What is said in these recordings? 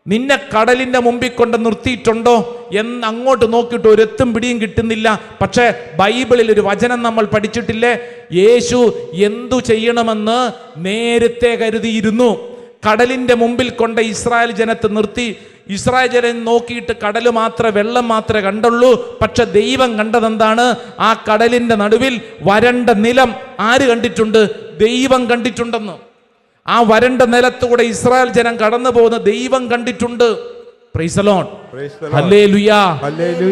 നിന്നെ കടലിന്റെ മുമ്പിൽ കൊണ്ട് നിർത്തിയിട്ടുണ്ടോ എന്ന് അങ്ങോട്ട് നോക്കിയിട്ട് ഒരെത്തും പിടിയും കിട്ടുന്നില്ല. പക്ഷേ ബൈബിളിൽ ഒരു വചനം നമ്മൾ പഠിച്ചിട്ടില്ലേ? യേശു എന്തു ചെയ്യണമെന്ന് നേരത്തെ കരുതിയിരുന്നു. കടലിന്റെ മുമ്പിൽ കൊണ്ട് ഇസ്രായേൽ ജനത്തെ നിർത്തി. ഇസ്രായേൽ ജനം നോക്കിയിട്ട് കടൽ മാത്രമേ, വെള്ളം മാത്രമേ കണ്ടുള്ളൂ. പക്ഷെ ദൈവം കണ്ടതെന്താണ്? ആ കടലിന്റെ നടുവിൽ വരണ്ട നിലം ആര് കണ്ടിട്ടുണ്ട്? ദൈവം കണ്ടിട്ടുണ്ടെന്ന്. ആ വരണ്ട നിലത്തൂടെ ഇസ്രായേൽ ജനം കടന്നു പോകുന്ന ദൈവം കണ്ടിട്ടുണ്ട്. Praise the Lord, hallelujah.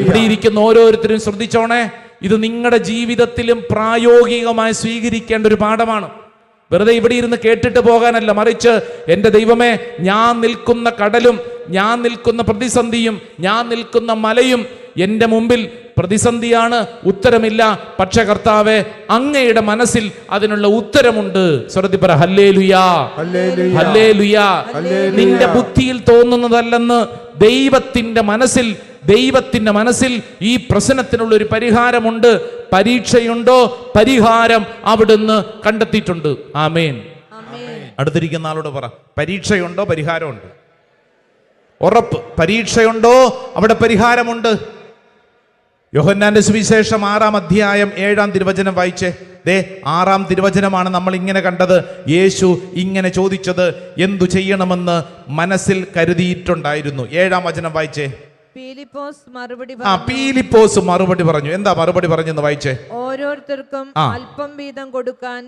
ഇവിടെ ഇരിക്കുന്ന ഓരോരുത്തരും ശ്രദ്ധിച്ചോണേ, ഇത് നിങ്ങളുടെ ജീവിതത്തിലും പ്രായോഗികമായി സ്വീകരിക്കേണ്ട ഒരു പാഠമാണ്. വെറുതെ ഇവിടെ ഇരുന്ന് കേട്ടിട്ട് പോകാനല്ല, മറിച്ച് എൻ്റെ ദൈവമേ, ഞാൻ നിൽക്കുന്ന കടലും ഞാൻ നിൽക്കുന്ന പ്രതിസന്ധിയും ഞാൻ നിൽക്കുന്ന മലയും എൻ്റെ മുമ്പിൽ പ്രതിസന്ധിയാണ്, ഉത്തരമില്ല. പക്ഷേ കർത്താവേ, അങ്ങയുടെ മനസ്സിൽ അതിനുള്ള ഉത്തരമുണ്ട്. സ്വർഗ്ഗത്തിൽ പറ ഹല്ലേലൂയാ, ഹല്ലേലൂയാ. നിന്റെ ബുദ്ധിയിൽ തോന്നുന്നതല്ലെന്ന് ദൈവത്തിന്റെ മനസ്സിൽ ഈ പ്രശ്നത്തിനുള്ള ഒരു പരിഹാരമുണ്ട്. പരീക്ഷയുണ്ടോ? പരിഹാരം അവിടുന്ന് കണ്ടെത്തിയിട്ടുണ്ട്. ആമേൻ. അടുത്തിരിക്കുന്ന ആളോട് പറ, പരീക്ഷയുണ്ടോ? പരിഹാരമുണ്ട്. ഉറപ്പ്. പരീക്ഷയുണ്ടോ? അവിടെ പരിഹാരമുണ്ട്. യോഹന്നാന്റെ സുവിശേഷം 6-ാം അധ്യായം 7-ാം തിരുവചനം വായിച്ചേ. 6-ാം തിരുവചനമാണ് നമ്മൾ ഇങ്ങനെ കണ്ടത്. യേശു ഇങ്ങനെ ചോദിച്ചത് എന്തു ചെയ്യണമെന്ന് മനസ്സിൽ കരുതിയിട്ടുണ്ടായിരുന്നു. 7-ാം വചനം വായിച്ചേ. പീലിപ്പോസ് മറുപടി പറഞ്ഞു. എന്താ മറുപടി പറഞ്ഞെന്ന് വായിച്ചേ. ഓരോരുത്തർക്കും അല്പം വീതം കൊടുക്കാൻ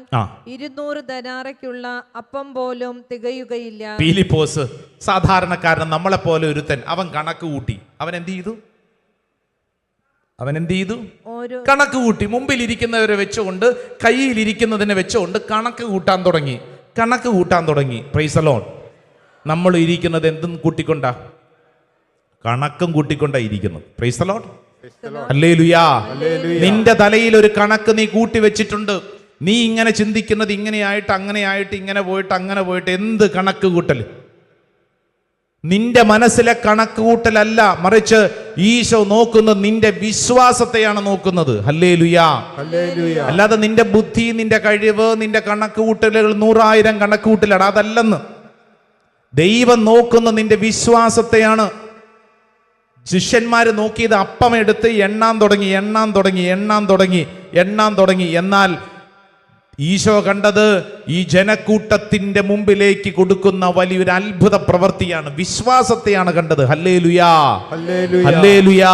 200 ധനാറയ്ക്കുള്ള അപ്പം പോലും തികയുകയില്ല. പീലിപ്പോസ് സാധാരണക്കാരൻ, നമ്മളെ പോലെ ഒരുത്തൻ. അവൻ കണക്ക് കൂട്ടി. അവൻ എന്ത് ചെയ്തു? കണക്ക് കൂട്ടി. മുമ്പിൽ ഇരിക്കുന്നവരെ വെച്ചുകൊണ്ട്, കയ്യിലിരിക്കുന്നതിനെ വെച്ചുകൊണ്ട് കണക്ക് കൂട്ടാൻ തുടങ്ങി. Praise the Lord. നമ്മൾ ഇരിക്കുന്നത് എന്തും കൂട്ടിക്കൊണ്ടാ? കണക്കും കൂട്ടിക്കൊണ്ടാ ഇരിക്കുന്നത്. പ്രൈസ് ദി ലോർഡ്, ഹല്ലേലൂയാ. നിന്റെ തലയിൽ ഒരു കണക്ക് നീ കൂട്ടി വെച്ചിട്ടുണ്ട്. നീ ഇങ്ങനെ ചിന്തിക്കുന്നത് ഇങ്ങനെയായിട്ട് അങ്ങനെയായിട്ട് ഇങ്ങനെ പോയിട്ട് എന്ത് കണക്ക് കൂട്ടൽ? നിന്റെ മനസ്സിലെ കണക്ക് കൂട്ടലല്ല, മറിച്ച് ഈശോ നോക്കുന്നത് നിന്റെ വിശ്വാസത്തെയാണ് നോക്കുന്നത്. ഹല്ലേലൂയാ. അല്ലാതെ നിന്റെ ബുദ്ധി, നിന്റെ കഴിവ്, നിന്റെ കണക്ക് കൂട്ടലുകൾ 100,000 കണക്ക് കൂട്ടലാണ്, അതല്ലെന്ന്. ദൈവം നോക്കുന്ന നിന്റെ വിശ്വാസത്തെയാണ്. ശിഷ്യന്മാര് നോക്കിയത് അപ്പം എടുത്ത് എണ്ണാൻ തുടങ്ങി. എന്നാൽ ഈശോ കണ്ടത് ഈ ജനക്കൂട്ടത്തിന്റെ മുമ്പിലേക്ക് കൊടുക്കുന്ന വലിയൊരു അത്ഭുത പ്രവൃത്തിയാണ്, വിശ്വാസത്തെയാണ് കണ്ടത്. ഹല്ലേലൂയാ, ഹല്ലേലൂയാ.